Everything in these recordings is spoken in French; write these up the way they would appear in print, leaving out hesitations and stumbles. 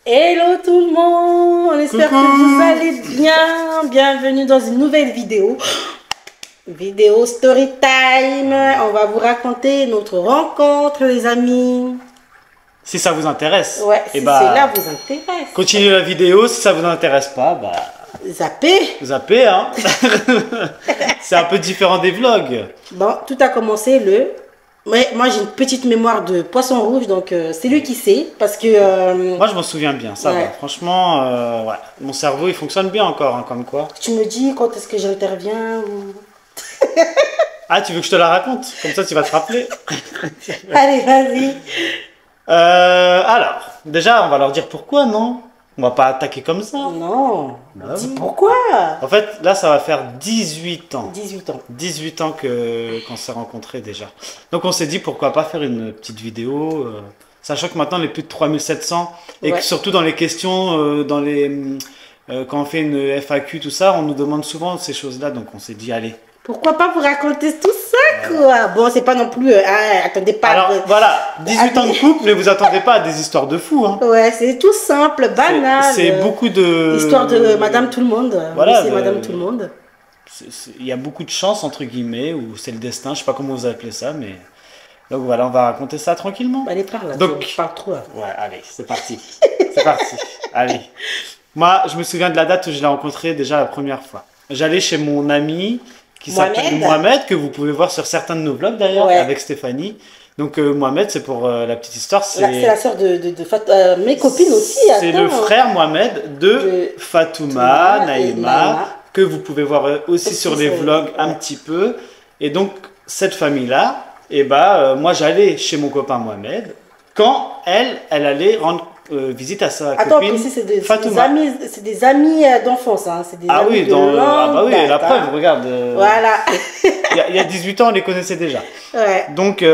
Hello tout le monde, on espère que vous allez bien. Bienvenue dans une nouvelle vidéo. Vidéo story time. On va vous raconter notre rencontre les amis. Si ça vous intéresse. Ouais, si cela vous intéresse. Continuez la vidéo, si ça vous intéresse pas, bah... Zappez, hein. C'est un peu différent des vlogs. Bon, tout a commencé Ouais, moi j'ai une petite mémoire de poisson rouge, donc c'est lui qui sait, parce que... Moi je m'en souviens bien, ça va. Franchement, ouais. Mon cerveau il fonctionne bien encore, hein, comme quoi. Tu me dis quand est-ce que j'interviens ou... Ah, tu veux que je te la raconte? Comme ça tu vas te rappeler. Allez, vas-y. Alors, déjà on va leur dire pourquoi, non? On va pas attaquer comme ça. Non. Bah, dis pourquoi? En fait, là, ça va faire 18 ans. 18 ans. 18 ans qu'on s'est rencontrés déjà. Donc, on s'est dit pourquoi pas faire une petite vidéo, sachant que maintenant, on est plus de 3700. Et que surtout dans les questions, quand on fait une FAQ, tout ça, on nous demande souvent ces choses-là. Donc, on s'est dit, allez. Pourquoi pas vous raconter tout ça, quoi? Bon, c'est pas non plus... attendez pas... Alors, voilà, 18 ans de couple, mais vous attendez pas à des histoires de fous. Hein. Ouais, c'est tout simple, banal. C'est beaucoup de... Histoire de Madame Tout-le-Monde. Voilà. C'est Madame Tout-le-monde. Il y a beaucoup de chance, entre guillemets, ou c'est le destin, je sais pas comment vous appelez ça, mais... Donc voilà, on va raconter ça tranquillement. Allez, parle là. Donc, parle trop là. Ouais, allez, c'est parti. C'est parti. Allez. Moi, je me souviens de la date où je l'ai rencontré déjà la première fois. J'allais chez mon ami... qui s'appelle Mohamed, que vous pouvez voir sur certains de nos vlogs d'ailleurs, avec Stéphanie. Donc Mohamed, c'est pour la petite histoire. C'est la sœur de mes copines aussi. C'est le frère Mohamed de Fatouma, Naïma, que vous pouvez voir aussi sur les vlogs un petit peu. Et donc, cette famille-là, et moi j'allais chez mon copain Mohamed quand elle allait rendre visite à sa copine Fatouma. C'est des amis d'enfance, hein. Ah oui, la preuve, regarde. Voilà. Il y a 18 ans, on les connaissait déjà. Ouais. Donc,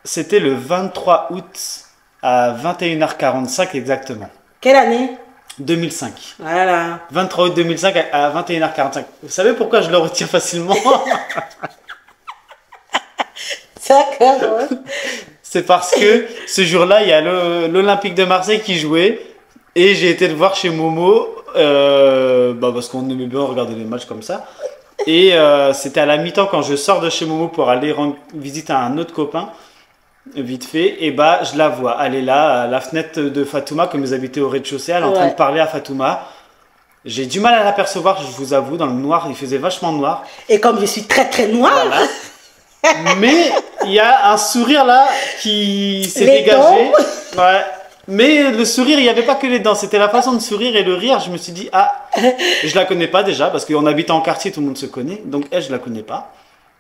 c'était le 23 août à 21h45 exactement. Quelle année? 2005. Voilà. 23 août 2005 à 21h45. Vous savez pourquoi je le retiens facilement? D'accord. C'est parce que ce jour-là, il y a l'Olympique de Marseille qui jouait et j'ai été le voir chez Momo parce qu'on aimait bien regarder les matchs comme ça. Et c'était à la mi-temps quand je sors de chez Momo pour aller rendre visite à un autre copain, vite fait. Et je la vois, elle est là à la fenêtre de Fatouma, comme vous habitez au rez-de-chaussée, elle est en train de parler à Fatouma. J'ai du mal à l'apercevoir, je vous avoue, dans le noir, il faisait vachement noir. Et comme je suis très très noire. Voilà. Mais il y a un sourire là qui s'est dégagé. Ouais. Mais le sourire, il n'y avait pas que les dents, c'était la façon de sourire et le rire. Je me suis dit, je la connais pas déjà, parce qu'on habite en quartier, tout le monde se connaît. Donc elle, je la connais pas.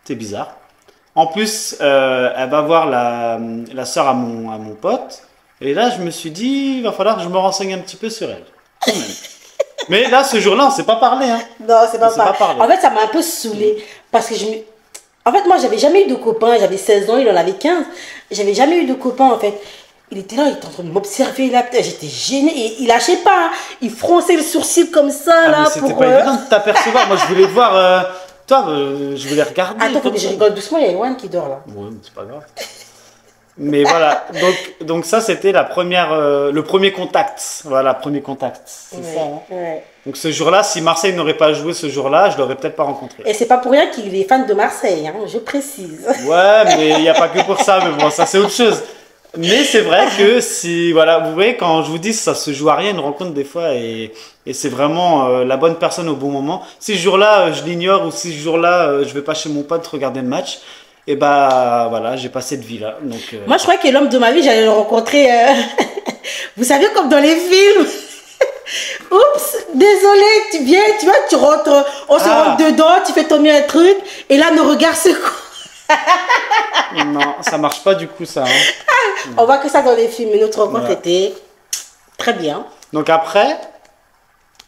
C'est bizarre. En plus, elle va voir la sœur à mon pote. Et là, je me suis dit, il va falloir que je me renseigne un petit peu sur elle. Quand même. Mais là, ce jour-là, on ne s'est pas parlé. Hein. Non, c'est pas parlé. En fait, ça m'a un peu saoulée. Parce que en fait, moi, j'avais jamais eu de copain. J'avais 16 ans, il en avait 15. J'avais jamais eu de copain, en fait. Il était là, il était en train de m'observer là. J'étais gênée. Et il lâchait pas. Hein. Il fronçait le sourcil comme ça, là. Mais c'était pas évident de t'apercevoir. Moi, je voulais voir... Toi, je voulais regarder. Attends, faut que je rigole doucement. Il y a Yoann qui dort, là. Ouais, mais c'est pas grave. Mais voilà. Donc ça, c'était le premier contact. Voilà, premier contact. C'est ça, hein. Ouais. Donc ce jour-là, si Marseille n'aurait pas joué ce jour-là, je l'aurais peut-être pas rencontré. Et c'est pas pour rien qu'il est fan de Marseille, hein, je précise. Ouais, mais il n'y a pas que pour ça, mais bon, ça c'est autre chose. Mais c'est vrai que voilà, vous voyez, quand je vous dis ça se joue à rien, une rencontre des fois, et c'est vraiment la bonne personne au bon moment. Si ce jour-là, je l'ignore, ou si ce jour-là, je vais pas chez mon pote regarder le match, et voilà, j'ai pas cette vie-là. Moi, je croyais que l'homme de ma vie, j'allais le rencontrer, vous savez, comme dans les films. Oups, désolé, tu viens, tu vois, tu rentres, on se rentre dedans, tu fais tomber un truc, et là, nos regards se coupent. Non, ça marche pas du coup, ça. Hein. On voit que ça dans les films, mais notre rencontre était très bien. Donc après,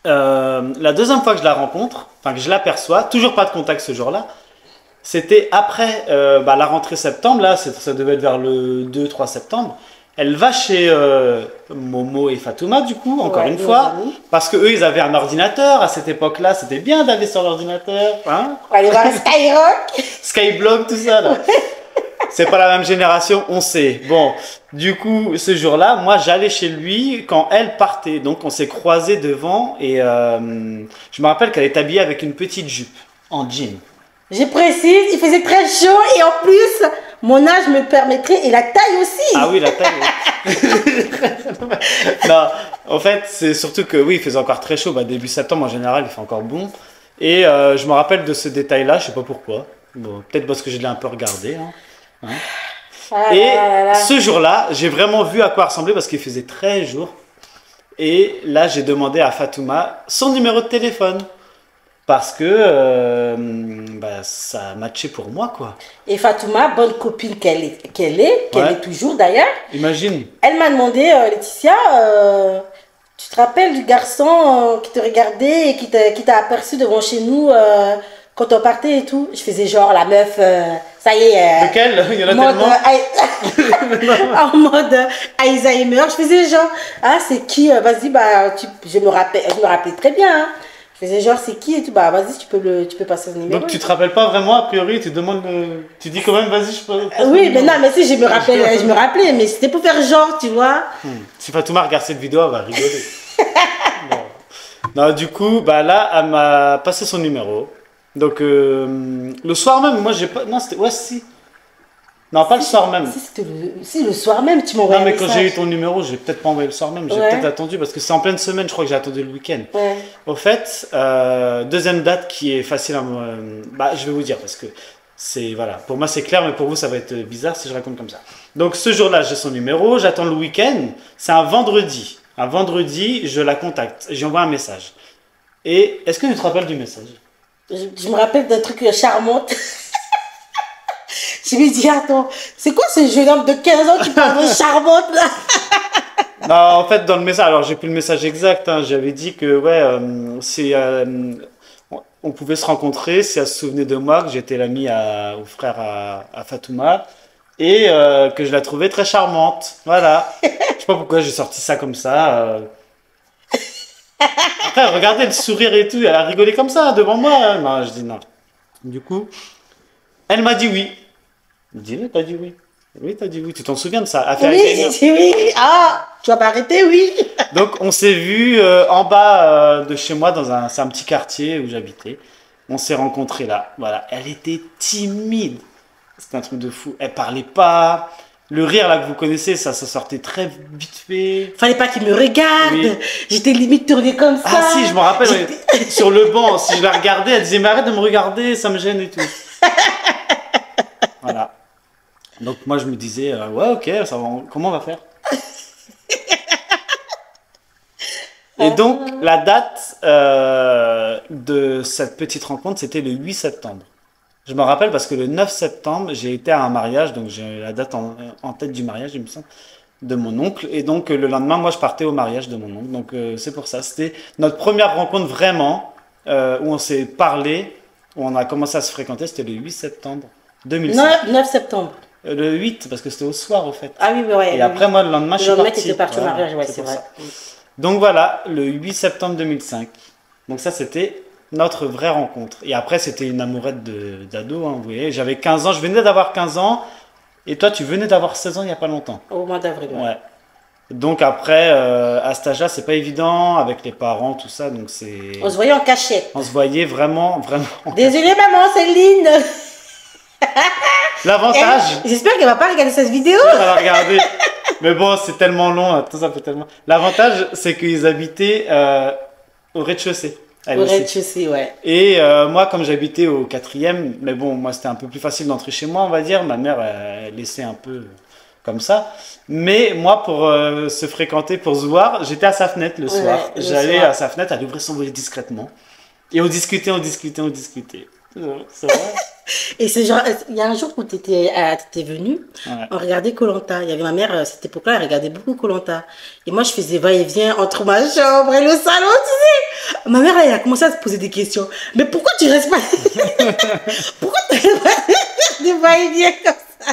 la deuxième fois que je la rencontre, enfin que je l'aperçois, toujours pas de contact ce jour-là, c'était après la rentrée septembre, là, ça devait être vers le 2-3 septembre. Elle va chez Momo et Fatouma, du coup, encore une fois, parce qu'eux, ils avaient un ordinateur. À cette époque-là, c'était bien d'aller sur l'ordinateur. Hein, on va aller voir Skyrock. Skyblog, tout ça, là. C'est pas la même génération, on sait. Bon, du coup, ce jour-là, moi, j'allais chez lui quand elle partait. Donc, on s'est croisés devant et je me rappelle qu'elle est habillée avec une petite jupe en jean. Je précise, il faisait très chaud et en plus, mon âge me permettrait et la taille aussi. Ah oui, la taille. Non, en fait, c'est surtout que oui, il faisait encore très chaud. Bah, début septembre, en général, il fait encore bon. Et je me rappelle de ce détail-là, je sais pas pourquoi. Bon, peut-être parce que je l'ai un peu regardé. Hein. Et ce jour-là, j'ai vraiment vu à quoi ressemblait parce qu'il faisait très jour. Et là, j'ai demandé à Fatouma son numéro de téléphone. Parce que ça a matché pour moi, quoi. Et Fatouma, bonne copine qu'elle est toujours d'ailleurs. Imagine. Elle m'a demandé, Laetitia, tu te rappelles du garçon qui te regardait et qui t'a aperçu devant chez nous quand on partait et tout. Je faisais genre la meuf, ça y est. Lequel? Il y en a tellement. En mode Alzheimer. Je faisais genre, ah c'est qui? Vas-y, je me rappelais très bien. Hein. Je faisais genre c'est qui et tout, bah vas-y tu peux passer le numéro. Donc tu te rappelles pas vraiment, a priori, tu demandes, tu dis quand même vas-y je peux. Oui mais non mais si je me rappelais mais c'était pour faire genre tu vois. Si Fatouma regarde cette vidéo elle va rigoler. Bon. Non du coup bah là elle m'a passé son numéro. Donc le soir même moi j'ai pas, non c'était, ouais si. Non, pas le soir même. Si, le soir même, tu m'envoies un message. Non, mais quand j'ai eu ton numéro, j'ai peut-être pas envoyé le soir même. J'ai peut-être attendu parce que c'est en pleine semaine, je crois que j'ai attendu le week-end. Ouais. Au fait, deuxième date qui est facile à me... je vais vous dire parce que c'est... Voilà, pour moi c'est clair, mais pour vous ça va être bizarre si je raconte comme ça. Donc ce jour-là, j'ai son numéro, j'attends le week-end. C'est un vendredi. Un vendredi, je la contacte. J'y envoie un message. Et est-ce que tu te rappelles du message? Je me rappelle d'un truc charmant. Je lui dis, attends, c'est quoi ce jeune homme de 15 ans qui parle de charmante là? Non, en fait, dans le message, alors j'ai plus le message exact, hein, j'avais dit que, on pouvait se rencontrer si elle se souvenait de moi, que j'étais l'ami au frère à Fatouma, et que je la trouvais très charmante. Voilà. Je sais pas pourquoi j'ai sorti ça comme ça. Après, regardez le sourire et tout, elle a rigolé comme ça devant moi. Non, je dis non. Du coup, elle m'a dit oui. Je dis oui, t'as dit oui. Oui, t'as dit oui. Tu t'en souviens de ça? Oui, j'ai dit oui. Ah, tu vas m'arrêter, oui. Donc, on s'est vu en bas de chez moi, c'est un petit quartier où j'habitais. On s'est rencontrés là. Voilà. Elle était timide. C'était un truc de fou. Elle parlait pas. Le rire là que vous connaissez, ça sortait très vite fait. Fallait pas qu'il me regarde. Oui. J'étais limite tournée comme ça. Ah si, je me rappelle. Sur le banc, si je la regardais, elle disait mais arrête de me regarder, ça me gêne et tout. Voilà. Donc moi je me disais ouais ok, ça va, comment on va faire? Et donc la date de cette petite rencontre c'était le 8 septembre. Je me rappelle parce que le 9 septembre j'ai été à un mariage, donc j'ai la date en tête du mariage il me semble, de mon oncle. Et donc le lendemain moi je partais au mariage de mon oncle. Donc c'est pour ça, c'était notre première rencontre vraiment où on s'est parlé, où on a commencé à se fréquenter, c'était le 8 septembre 2005. 9 septembre. Le 8, parce que c'était au soir, au fait. Ah oui, ouais. Et après, moi, le lendemain, je suis parti. Le lendemain, parti au mariage, ouais, c'est vrai. Donc voilà, le 8 septembre 2005. Donc ça, c'était notre vraie rencontre. Et après, c'était une amourette d'ado, hein, vous voyez. J'avais 15 ans, je venais d'avoir 15 ans. Et toi, tu venais d'avoir 16 ans il n'y a pas longtemps. Au mois d'avril, ouais. Donc après, à cet âge-là, c'est pas évident, avec les parents, tout ça. Donc c'est... On se voyait en cachette. On se voyait vraiment. Désolée, maman, Céline. L'avantage. J'espère qu'elle va pas regarder cette vidéo. Elle va regarder. Mais bon, c'est tellement long, tout ça fait tellement. L'avantage, c'est qu'ils habitaient au rez-de-chaussée. Au rez-de-chaussée, ouais. Et moi, comme j'habitais au 4e, mais bon, moi c'était un peu plus facile d'entrer chez moi, on va dire. Ma mère, elle laissait un peu comme ça. Mais moi, pour se fréquenter, pour se voir, j'étais à sa fenêtre le soir. J'allais à sa fenêtre, elle ouvrait son volet discrètement. Et on discutait. C'est vrai. Et c'est genre, il y a un jour où tu étais venu, on regardait Koh-Lanta. Il y avait ma mère, à cette époque-là, elle regardait beaucoup Koh-Lanta. Et moi, je faisais va-et-vient entre ma chambre et le salon, tu sais. Ma mère, elle a commencé à se poser des questions. Mais pourquoi tu restes pas Pourquoi tu restes pas des va-et-vient comme ça?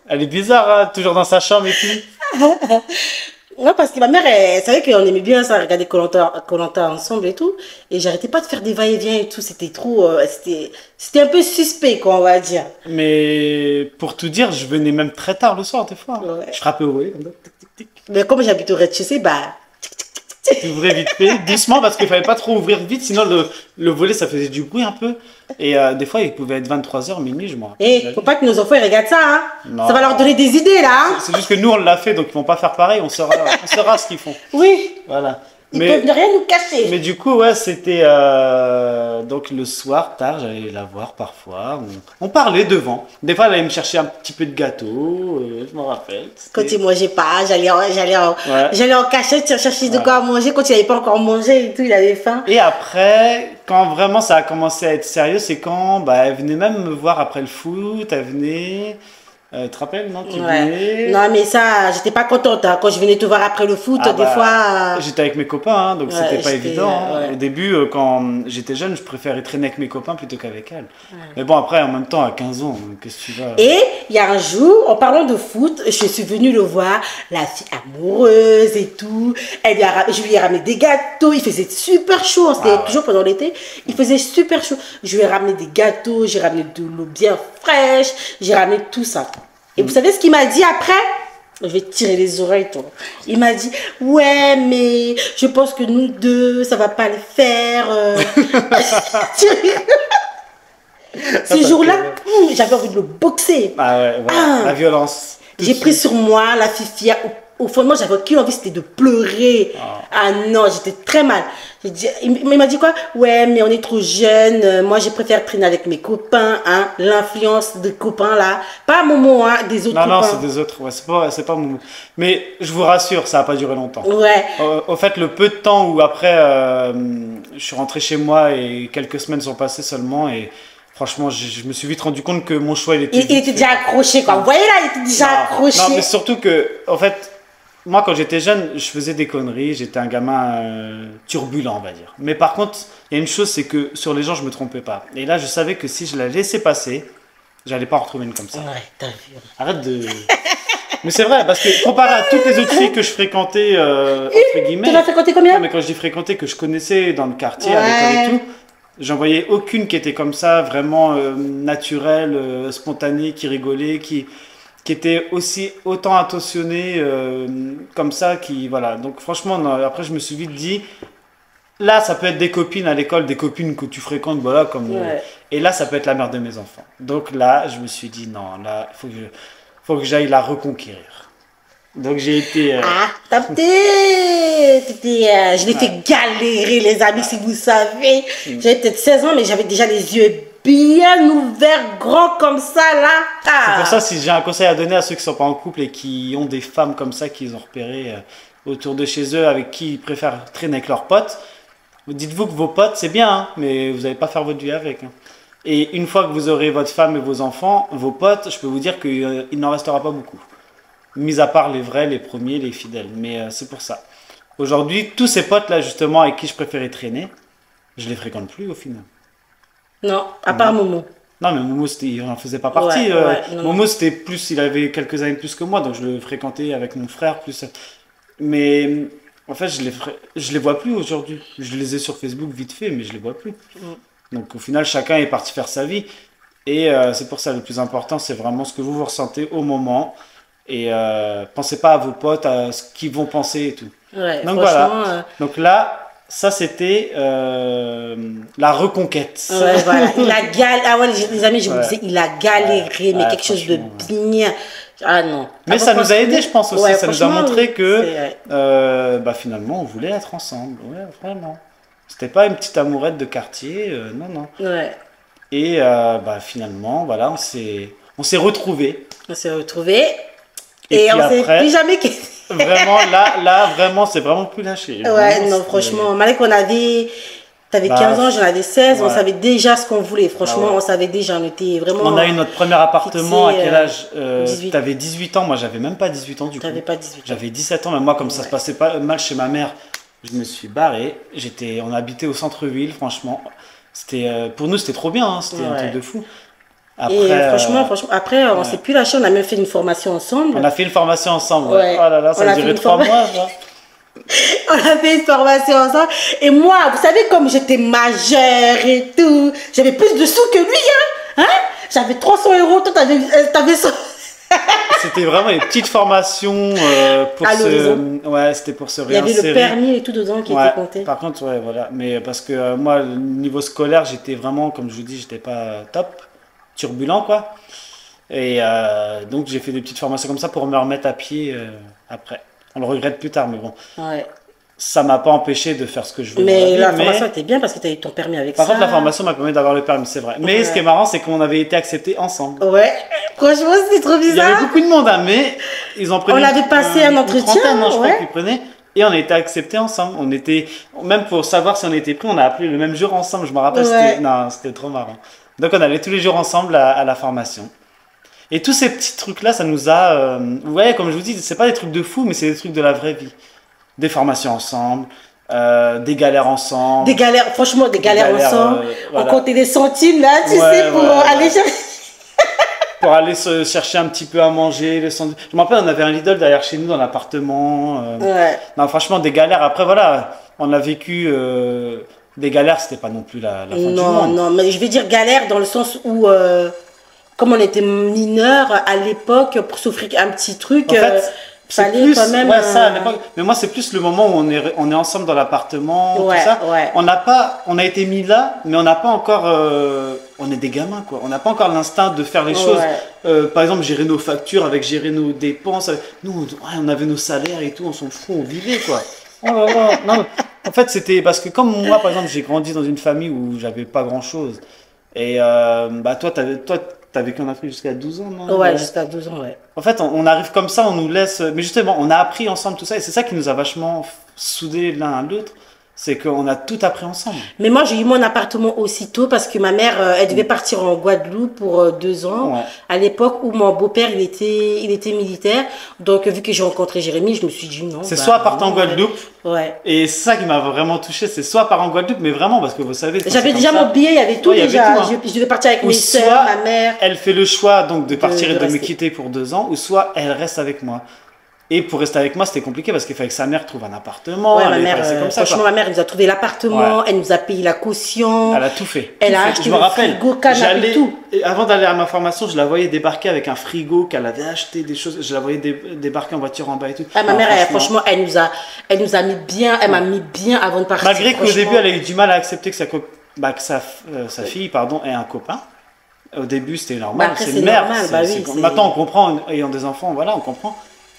Elle est bizarre, hein, toujours dans sa chambre et tout. Non, parce que ma mère, elle savait qu'on aimait bien ça, regarder koh ensemble et tout. Et j'arrêtais pas de faire des va-et-vient et tout. C'était trop. C'était un peu suspect, quoi, on va dire. Mais pour tout dire, je venais même très tard le soir, des fois. Ouais. Je frappais au volet, comme ça, tic, tic, tic. Mais comme j'habite au rez-de-chaussée, bah. J'ouvrais vite fait, doucement, parce qu'il fallait pas trop ouvrir vite, sinon le volet ça faisait du bruit un peu. Et des fois, il pouvait être 23h, minuit, je me rappelle. Eh, faut pas que nos enfants ils regardent ça, hein. Non. Ça va leur donner des idées, là. Hein. C'est juste que nous on l'a fait, donc ils vont pas faire pareil, on saura ce qu'ils font. Oui. Voilà. Ils peuvent ne rien nous cacher. Mais du coup, ouais, c'était donc le soir, tard, j'allais la voir parfois. On parlait devant. Des fois, elle allait me chercher un petit peu de gâteau, je me rappelle. Quand il mangeait pas, j'allais en cachette chercher de Ouais. quoi manger. Quand il n'avait pas encore mangé et tout, il avait faim. Et après, quand vraiment ça a commencé à être sérieux, c'est quand bah, elle venait même me voir après le foot, elle venait. Tu te rappelles, non? Tu Ouais. venais. Non, mais ça, j'étais pas contente. Hein. Quand je venais te voir après le foot, Ah des bah, fois. J'étais avec mes copains, hein, donc Ouais, c'était pas j'étais, évident. Hein. ouais. Au début, quand j'étais jeune, je préférais traîner avec mes copains plutôt qu'avec elle. Mais bon, après, en même temps, à 15 ans, qu'est-ce que tu vas. Et il y a un jour, en parlant de foot, je suis venue le voir, la fille amoureuse et tout. Je lui ai ramené des gâteaux. Il faisait super chaud. C'était Ah ouais. toujours pendant l'été. Il faisait super chaud. Je lui ai ramené des gâteaux. J'ai ramené de l'eau bien fraîche. J'ai ramené tout ça. Et vous savez ce qu'il m'a dit après? Je vais tirer les oreilles, toi. Il m'a dit, ouais, mais je pense que nous deux, ça va pas le faire. Ce jour-là, j'avais envie de le boxer. Ah ouais, voilà, Ah. la violence. J'ai pris sur moi la fifi. Au fond de moi, j'avais qu'une envie, c'était de pleurer. Ah non, j'étais très mal. Il m'a dit quoi? Ouais, mais on est trop jeunes. Moi, je préfère traîner avec mes copains. Hein. L'influence des copains, là. Pas Momo, hein, des autres Non, non, copains. c'est des autres. Ouais, c'est pas mon. Mais je vous rassure, ça n'a pas duré longtemps. Ouais. Au fait, le peu de temps où après, je suis rentré chez moi et quelques semaines sont passées seulement et franchement, je me suis vite rendu compte que mon choix, il était. Il était déjà accroché, quoi. Vous voyez là, il était déjà accroché. Non, mais surtout que, en fait, moi, quand j'étais jeune, je faisais des conneries. J'étais un gamin turbulent, on va dire. Mais par contre, il y a une chose, c'est que sur les gens, je me trompais pas. Et là, je savais que si je la laissais passer, j'allais pas en retrouver une comme ça. Ouais, t'as vu. Arrête de. Mais c'est vrai, parce que comparé à toutes les autres filles que je fréquentais, entre guillemets. Tu l'as fréquenté combien? Non, mais quand je dis fréquenter, que je connaissais dans le quartier, à Ouais. l'école et tout, j'en voyais aucune qui était comme ça, vraiment naturelle, spontanée, qui rigolait, qui était aussi autant attentionnée comme ça, qui voilà. Donc franchement, non, après je me suis vite dit, là ça peut être des copines à l'école, des copines que tu fréquentes, voilà, comme Ouais. et là ça peut être la mère de mes enfants. Donc là, je me suis dit non, là faut que j'aille la reconquérir. Donc j'ai été Ah, je l'ai fait galérer, les amis, si vous savez. J'avais peut-être 16 ans, mais j'avais déjà les yeux bien ouverts, grands comme ça, là. C'est Ah. pour ça, si j'ai un conseil à donner à ceux qui sont pas en couple et qui ont des femmes comme ça qu'ils ont repérées autour de chez eux, avec qui ils préfèrent traîner avec leurs potes, dites-vous que vos potes, c'est bien, hein, mais vous n'allez pas faire votre vie avec. Hein. Et une fois que vous aurez votre femme et vos enfants, vos potes, je peux vous dire qu'il n'en restera pas beaucoup. Mis à part les vrais, les premiers, les fidèles. Mais c'est pour ça. Aujourd'hui, tous ces potes-là, justement, avec qui je préférais traîner, je les fréquente plus au final. Non, à part Momo. Non, mais Momo, il n'en faisait pas partie. Ouais, non, Momo, c'était plus, il avait quelques années de plus que moi, donc je le fréquentais avec mon frère. Plus. Mais en fait, je les vois plus aujourd'hui. Je les ai sur Facebook vite fait, mais je les vois plus. Donc au final, chacun est parti faire sa vie. Et c'est pour ça, le plus important, c'est vraiment ce que vous ressentez au moment. Et pensez pas à vos potes, à ce qu'ils vont penser et tout. Ouais, Donc franchement, voilà. Donc là. Ça, c'était la reconquête. Ouais, voilà. Il a galéré. Ah ouais, les amis, je vous Ouais. disais, il a galéré, mais Ouais, quelque chose de franchement, bien. Ah non. Mais Ah, ça bon, nous a aidé, je pense aussi. ouais, Ça nous a franchement, montré oui. que C'est- bah, finalement, on voulait être ensemble. Ouais, vraiment. C'était pas une petite amourette de quartier. Non, non. Ouais. Et bah, finalement, voilà, on s'est retrouvés. On s'est retrouvés. Et Et puis on s'est après- plus jamais quittés. Vraiment, là, vraiment, c'est vraiment plus lâché. Ouais, Vraiment, non, c'était- franchement, malgré qu'on avait. T'avais Bah, 15 ans, j'en avais 16, on ouais. savait déjà ce qu'on voulait. Franchement, Ah ouais. on savait déjà, on était vraiment. On a eu notre premier appartement. fixé, À quel âge 18. T'avais 18 ans, moi j'avais même pas 18 ans du coup. T'avais pas 18 ans. J'avais 17 ans, mais moi, comme ça Ouais. se passait pas mal chez ma mère, je me suis barré. On habitait au centre-ville, franchement. Pour nous, c'était trop bien, hein, c'était un Ouais. truc de fou. Après, Et franchement, après, on s'est plus lâché. On a même fait une formation ensemble. on a fait une formation ensemble. Ouais. Oh là là, ça On a a duré fait une 3 mois, ça. On a fait une formation ensemble. Et moi, vous savez, comme j'étais majeure et tout, j'avais plus de sous que lui. Hein? J'avais 300 €. Toi, t'avais 100. C'était vraiment une petite formation pour À se... l'horizon. Ouais, c'était pour se Il y avait réinsérer. le permis et tout dedans qui Ouais, était compté. par contre, ouais, voilà. Mais parce que moi, le niveau scolaire, j'étais vraiment, comme je vous dis, j'étais pas top, turbulent, quoi. Et donc, j'ai fait des petites formations comme ça pour me remettre à pied après. On le regrette plus tard, mais bon. Ouais. Ça m'a pas empêché de faire ce que je voulais. Mais dans la vie, formation était bien parce que tu as eu ton permis avec Par ça. contre, la formation m'a permis d'avoir le permis, c'est vrai. Mais Ouais. ce qui est marrant, c'est qu'on avait été acceptés ensemble. Ouais. Franchement, c'était trop Il y bizarre. avait beaucoup de monde, hein, mais ils ont pris. On avait passé un entretien, Une trentaine, hein, je crois ouais. qu'ils prenaient. Et on a été acceptés ensemble. On était, même pour savoir si on était pris, on a appelé le même jour ensemble. Je me rappelle, Ouais. c'était trop marrant. Donc on allait tous les jours ensemble à la formation. Et tous ces petits trucs-là, ça nous a. Ouais, comme je vous dis, c'est pas des trucs de fou, mais c'est des trucs de la vraie vie. Des formations ensemble, des galères ensemble. Des galères, franchement, des galères ensemble. voilà. On comptait des centimes là, tu Ouais, sais, pour ouais, aller ouais. chercher. Pour aller se chercher un petit peu à manger. Je me rappelle, on avait un Lidl derrière chez nous dans l'appartement. Ouais. Non, franchement, des galères. Après, voilà, on a vécu des galères, c'était pas non plus la fin du Non, monde. non, mais je vais dire galère dans le sens où, comme on était mineurs à l'époque, pour s'offrir un petit truc, En fait, c'est fallait plus, quand même. ouais, ça à l'époque. Mais moi, c'est plus le moment où on est ensemble dans l'appartement, Ouais, tout ça. ouais. On a été mis là, mais on n'a pas encore, on est des gamins, quoi. On n'a pas encore l'instinct de faire les choses. Par exemple, gérer nos factures, gérer nos dépenses. Nous, on avait nos salaires et tout, on s'en fout, on vivait, quoi. Oh là là. Non, en fait, c'était parce que comme moi, par exemple, j'ai grandi dans une famille où j'avais pas grand-chose. Et bah toi, t'as vécu en Afrique jusqu'à 12 ans, non? Ouais, jusqu'à 12 ans, ouais. En fait, on arrive comme ça, on nous laisse. Mais justement, on a appris ensemble tout ça, et c'est ça qui nous a vachement soudés l'un à l'autre. C'est qu'on a tout appris ensemble. Mais moi, j'ai eu mon appartement aussitôt parce que ma mère, elle devait partir en Guadeloupe pour 2 ans. Ouais. À l'époque où mon beau-père, il était militaire. Donc, vu que j'ai rencontré Jérémy, je me suis dit non. C'est bah, soit partir en non, Guadeloupe, Ouais. et c'est ça qui m'a vraiment touché, c'est soit partir en Guadeloupe, mais vraiment, parce que vous savez. quand J'avais c'est déjà comme ça, mon billet, il y avait tout Ouais, il y avait déjà. tout, hein. Je devais partir avec Ou mes soit soeurs, ma mère. elle fait le choix donc de partir et de de me rester. quitter pour 2 ans, ou soit elle reste avec moi. Et pour rester avec moi, c'était compliqué parce qu'il fallait que sa mère trouve un appartement. Ouais, ma mère, c'est comme ça, franchement, quoi. ma mère, elle nous a trouvé l'appartement, elle nous a payé la caution. Elle a tout fait. Elle Tout a fait. acheté Je me le rappelle, frigo, canapé, tout. et avant d'aller à ma formation, je la voyais débarquer avec un frigo qu'elle avait acheté, des choses. Je la voyais débarquer en voiture en bas et tout. Ah, ma Non, mère, franchement, elle nous a mis bien, elle m'a mis bien avant de partir. Malgré qu'au franchement. début, elle a eu du mal à accepter que sa fille ait un copain. Au début, c'était normal. Bah, après, c'est c'est une mère. normal, bah oui, c'est- Maintenant, on comprend, ayant des enfants, voilà, on comprend.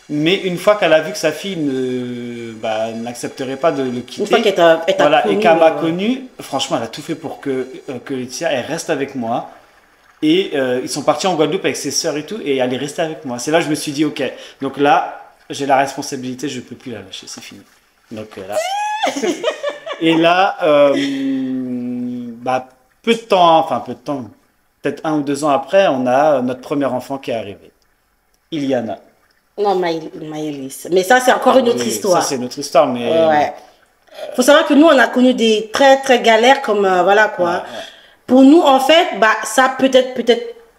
Mais une fois qu'elle a vu que sa fille n'accepterait pas de le quitter, Une fois qu'elle t'a voilà, connu, et qu'elle m'a ouais. connu, franchement, elle a tout fait pour que Laetitia elle reste avec moi. Et ils sont partis en Guadeloupe avec ses sœurs et tout, et elle est restée avec moi. C'est là que je me suis dit, ok, donc là, j'ai la responsabilité, je peux plus la lâcher, c'est fini. Donc là. Et là, peu de temps, peut-être 1 ou 2 ans après, on a notre premier enfant qui est arrivé. Iliana. Non, Maëlys. Mais ça, c'est encore une autre Oui, histoire. Ça, c'est notre histoire, mais. Ouais. Faut savoir que nous, on a connu des très, très galères comme, voilà, quoi. Ouais. Pour nous, en fait, bah, ça, peut-être,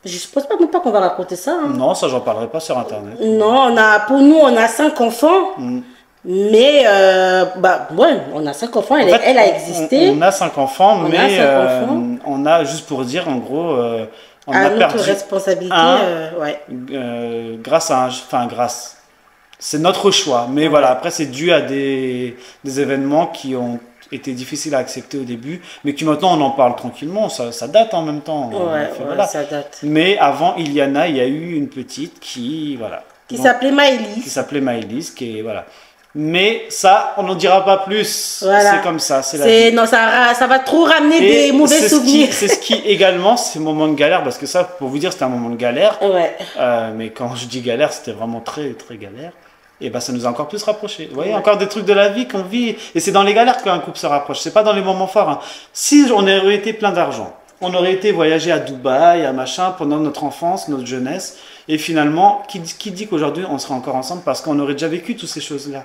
je suppose pas même pas qu'on va raconter ça. Hein. Non, ça, j'en parlerai pas sur Internet. Non, pour nous, on a 5 enfants. Mais, ouais, on a 5 enfants, elle, En fait, elle a existé. On a 5 enfants, On a mais 5 enfants. on a, juste pour dire, en gros, on À a notre perdu responsabilité, ouais. grâce à c'est notre choix. Mais voilà, après, c'est dû à des événements qui ont été difficiles à accepter au début, mais qui maintenant, on en parle tranquillement. Ça date en même temps. Ouais, Voilà. ça date. Mais avant Iliana, il y a eu une petite qui, voilà. Qui s'appelait Maëlys. Qui s'appelait Maëlys, qui est, voilà. Mais ça, on n'en dira pas plus. Voilà. C'est comme ça, c'est la vie. Non, ça va trop ramener Et des mauvais souvenirs. C'est ce qui également, ces moments de galère, parce que ça, pour vous dire, c'était un moment de galère. Ouais. Mais quand je dis galère, c'était vraiment très, très galère. Et ben, ça nous a encore plus rapprochés. Vous voyez, encore des trucs de la vie qu'on vit. Et c'est dans les galères qu'un couple se rapproche. C'est pas dans les moments forts. Hein. Si on aurait été plein d'argent, on aurait été voyager à Dubaï, à machin, pendant notre enfance, notre jeunesse. Et finalement, qui dit qu'aujourd'hui, on serait encore ensemble parce qu'on aurait déjà vécu toutes ces choses-là.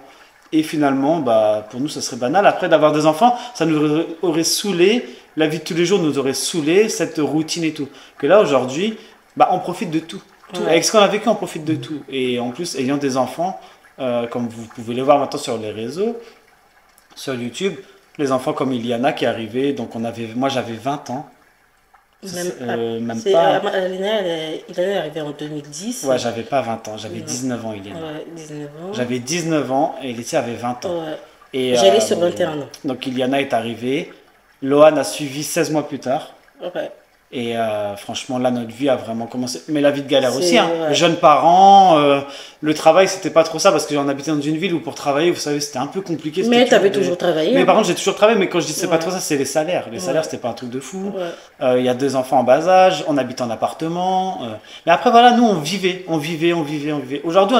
Et finalement, bah, pour nous, ça serait banal. Après, d'avoir des enfants, ça nous aurait saoulé. La vie de tous les jours nous aurait saoulé, cette routine et tout. Que là, aujourd'hui, bah, on profite de tout. Ouais. Avec ce qu'on a vécu, on profite de tout. Et en plus, ayant des enfants, comme vous pouvez les voir maintenant sur les réseaux, sur YouTube, les enfants comme Iliana qui est arrivée, donc moi j'avais 20 ans. Même pas. Ilana est arrivée en 2010. Ouais, j'avais pas 20 ans, j'avais 19 ans, Iliana. Ouais, 19 ans. J'avais 19 ans et Laetitia avait 20 ans. Ouais. Et, J'allais sur 21 ans. Donc Iliana est arrivée, Lohan a suivi 16 mois plus tard. Ouais. Et franchement, là, notre vie a vraiment commencé. Mais la vie de galère aussi, hein. Ouais. Jeunes parents, le travail, c'était pas trop ça parce que j'en habitais dans une ville où pour travailler, vous savez, c'était un peu compliqué. Mais tu avais toujours travaillé. Mais par contre, j'ai toujours travaillé, mais quand je dis c'est pas Ouais. trop ça, c'est les salaires. Les salaires, c'était pas un truc de fou. Ouais. Il y a 2 enfants en bas âge, on habite en appartement. Mais après, voilà, nous, on vivait. Aujourd'hui,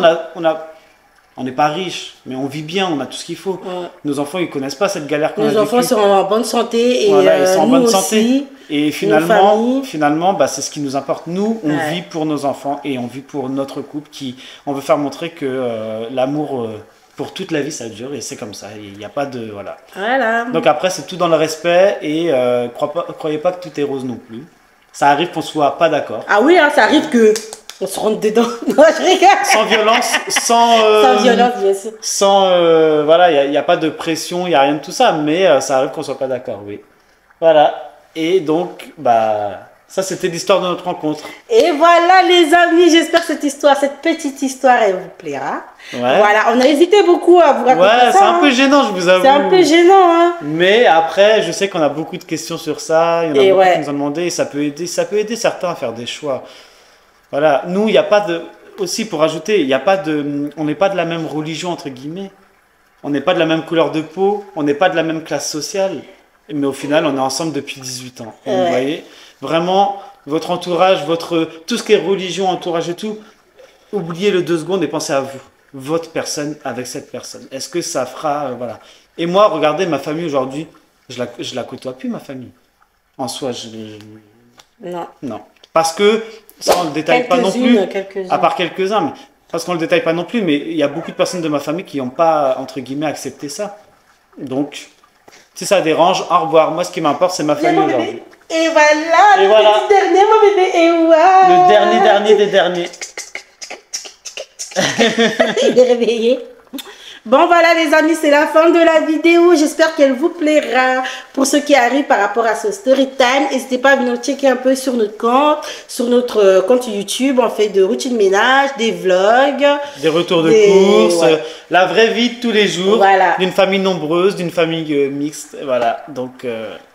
on n'est pas riche, mais on vit bien, on a tout ce qu'il faut. Ouais. Nos enfants, ils connaissent pas cette galère qu'on a Nos enfants vécue. sont en bonne santé et Voilà, ils sont en nous bonne aussi. santé. Et famille. finalement bah, c'est ce qui nous importe. Nous, on Ouais. vit pour nos enfants et on vit pour notre couple. On veut faire montrer que l'amour pour toute la vie, ça dure et c'est comme ça. Il n'y a pas de... Voilà. Voilà. Donc après, c'est tout dans le respect et croyez pas que tout est rose non plus. Ça arrive qu'on soit pas d'accord. Ah oui, hein, ça arrive que on se rentre dedans. Non, je rigole. Sans violence, sans... Sans violence, bien sûr. Voilà, il n'y a pas de pression, il n'y a rien de tout ça, mais ça arrive qu'on soit pas d'accord, oui. Voilà. Et donc, bah, ça c'était l'histoire de notre rencontre. Et voilà les amis, j'espère que cette petite histoire, elle vous plaira. Ouais. Voilà, on a hésité beaucoup à vous raconter Ouais, ça. c'est un peu gênant, je vous avoue. C'est un peu gênant, hein. Mais après, je sais qu'on a beaucoup de questions sur ça. Il y en a Et beaucoup ouais. qui nous ont demandé et ça peut aider certains à faire des choix. Voilà. Nous, il n'y a pas de. Aussi, pour ajouter, il n'y a pas de. On n'est pas de la même religion, entre guillemets. On n'est pas de la même couleur de peau. On n'est pas de la même classe sociale. Mais au final, on est ensemble depuis 18 ans. Donc, Ouais. vous voyez, vraiment, votre entourage, tout ce qui est religion, entourage et tout, oubliez-le 2 secondes et pensez à vous. Votre personne avec cette personne. Est-ce que ça fera. Voilà. Et moi, regardez, ma famille aujourd'hui, je la côtoie plus, ma famille. En soi, Non. non. Parce que, ça, on ne le détaille pas non plus. Quelques-unes. À part quelques-uns, mais, parce qu'on ne le détaille pas non plus, mais il y a beaucoup de personnes de ma famille qui n'ont pas, entre guillemets, accepté ça. Donc, si ça dérange, au revoir. Moi, ce qui m'importe, c'est ma famille Mon aujourd'hui. bébé. Et voilà, Et le voilà. petit dernier, mon bébé. Et voilà. Le dernier des derniers. Il est réveillé. Bon voilà les amis, c'est la fin de la vidéo. J'espère qu'elle vous plaira. Pour ceux qui arrivent par rapport à ce story time, n'hésitez pas à venir checker un peu sur notre compte YouTube. On fait de routine ménage, des vlogs. Des retours de Des- courses, ouais. la vraie vie de tous les jours, Voilà. d'une famille nombreuse, d'une famille mixte. Voilà, donc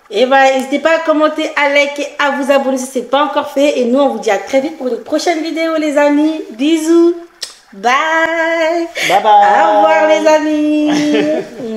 Et voilà, n'hésitez pas à commenter, à liker, à vous abonner si ce n'est pas encore fait. Et nous, on vous dit à très vite pour une prochaine vidéo les amis. Bisous. Bye. bye bye. Au revoir les amis.